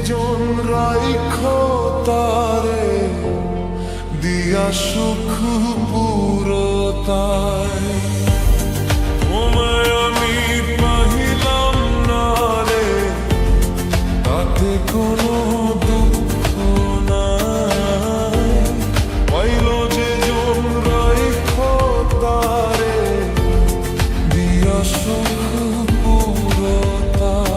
জন রাইখো তারে দিয়া সুখ পুরতায়। তোমায় আমি পাহিলাম না রে, তাতে কোনো দুঃখ নাই। পাইল যে জন রাইখো তারে দিয়া সুখ পুরতায়।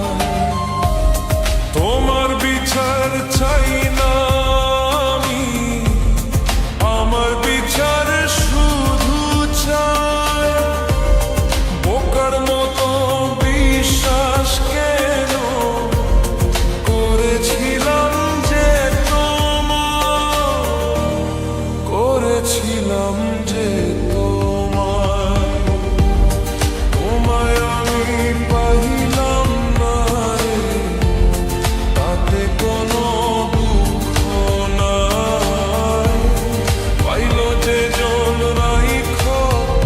তোমার বিচার চাই না আমি, আমার বিচার শুধু চাই। বোকার মতো বিশ্বাস কেন করেছিলাম যে করেছিলাম যে তোমায় আমি পাইলাম না রে, তাতে কোনো দুঃখ নাই। পাইল যে জন রাইখো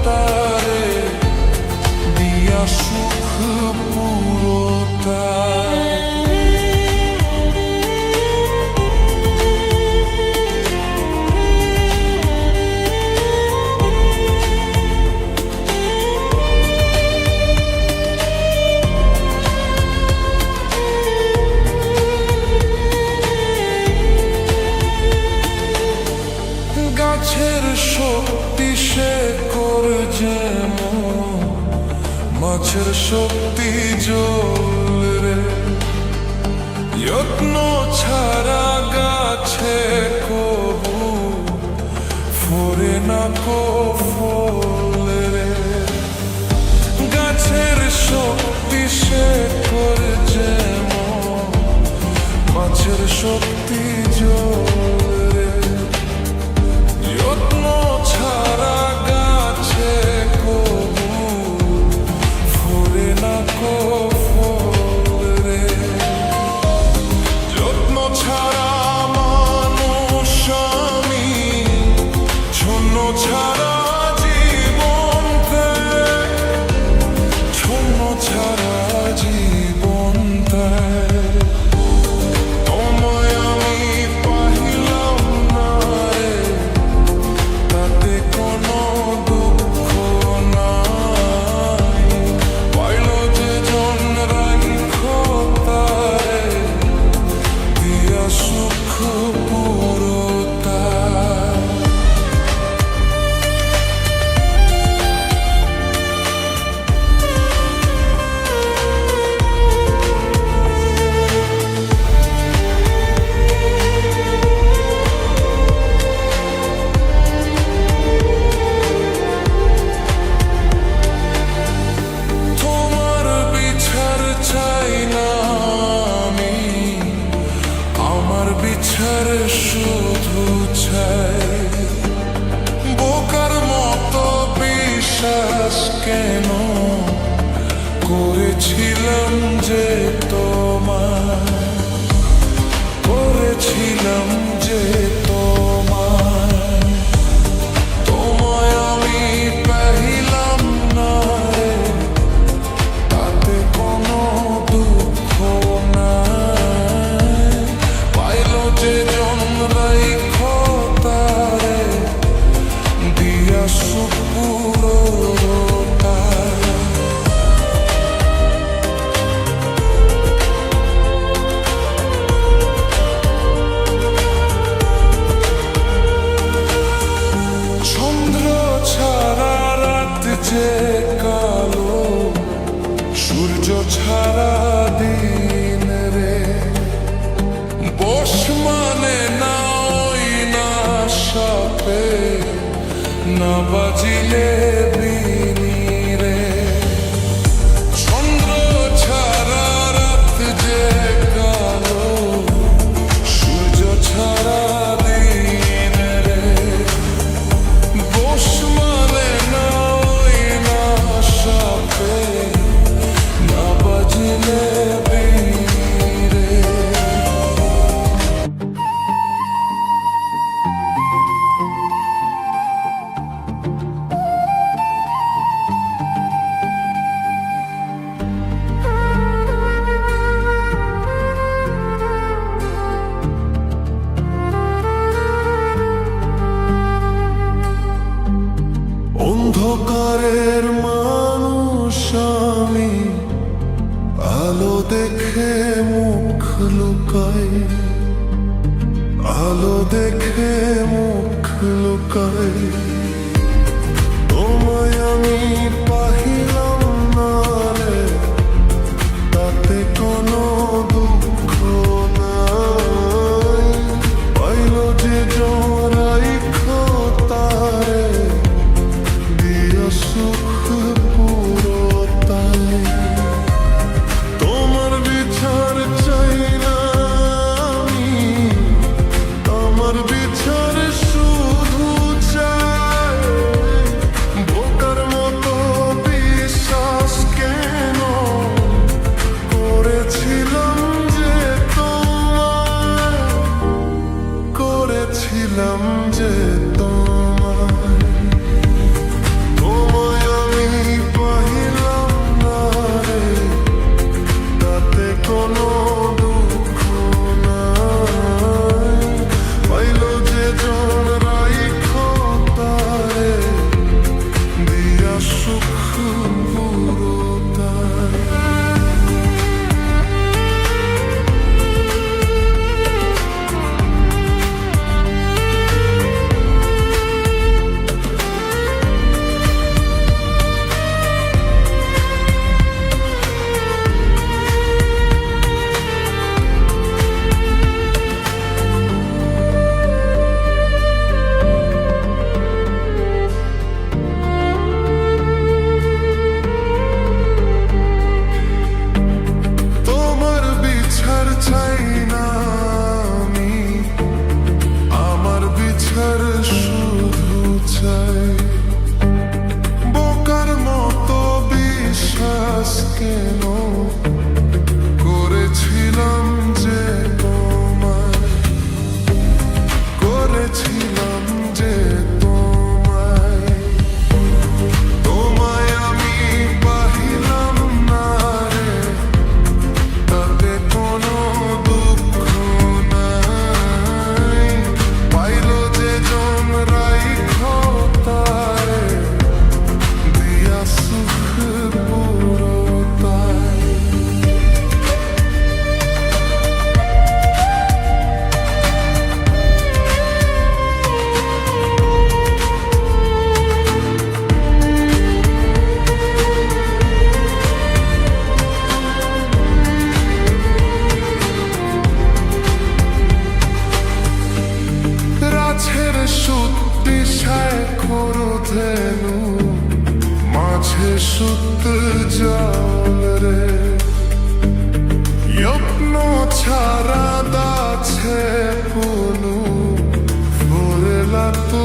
তারে দিয়া সুখ পুরতায়। গাছের শক্তি শেকড় যেমন, মাছের শক্তি জল রে। যত্ন ছাড়া গাছে কবু ফোরে না কো ফল রে। গাছের শক্তি শেকড় যেমন, মাছের শক্তি জল রে। যত্ন ছাড়া গাছে কবু ফোরে না কো ফল রে। যত্ন ছাড়া মানুষ আমি, শূন্য ছাড়া জীবন দেয়, শূন্য ছাড়া জীবন দেয়। তোমায় আমি পাহিলাম না রে, তাতে কোনো দুঃখ নাই। পাইল যে জন রাইখো তারে দিয়া সুখ পুরতায়। তোমার বিচার চাই না আমি, আমার বিচার শুধু চাই। বোকার মতো বিশ্বাস কেন করেছিলাম যে করেছিলাম যে তোমায় আমি পাইলাম না রে, তাতে কোনো দুঃখ নাই। পাইল যে জন রাইখো তারে দিয়া সুখ পুরতায়। চন্দ্র ছাড়া রাত যে কালো, সূর্য ছাড়া দিন রে। বশ মানে না ওই না সাপে, না বাজিলে বিনি রে। চন্দ্র ছাড়া রাত যে কালো, সূর্য ছাড়া দিন রে। বশ মানে না ওই না সাপে, না বাজিলে বিনি রে। দেখে মুখ লুকাই, আলো দেখে মুখ লুকাই, তোমায় আমি পাহিলাম না রে, তাতে কোনো দুঃখ নাই। পাইল যে জড়াই তারে দিয়া সুখ পুরো তাই। তোমার বিচার চাই না আমি, আমার বিচার শুধু চাই। বোকার মতো বিশ্বাস কেন করেছিলাম যে তোমায়, করেছিলাম যে তোমায়। তোমায় আমি পাইলাম না রে, তাতে কোনো দুঃখ নাই। পাইল যে জন রাইখো তারে দিয়া সুখ পুরো তাই। তোমার বিচার চাই না আমি, আমার বিচার শুধু চাই। বোকার মতো বিশ্বাস কেন করেছিলাম যে তোমায়, করেছিলাম যে তোমায়। তোমায় আমি পাহিলাম না রে, তাতে কোনো দুঃখ নাই। পাইল যে জন রাইখো তারে দিয়া সুখ পুরো তাই। রাছের সুতি শেখর ধেনু, মাঝে সুত জল রে। যত্ন ছাড়া দাছে পুনু ফুরলা তো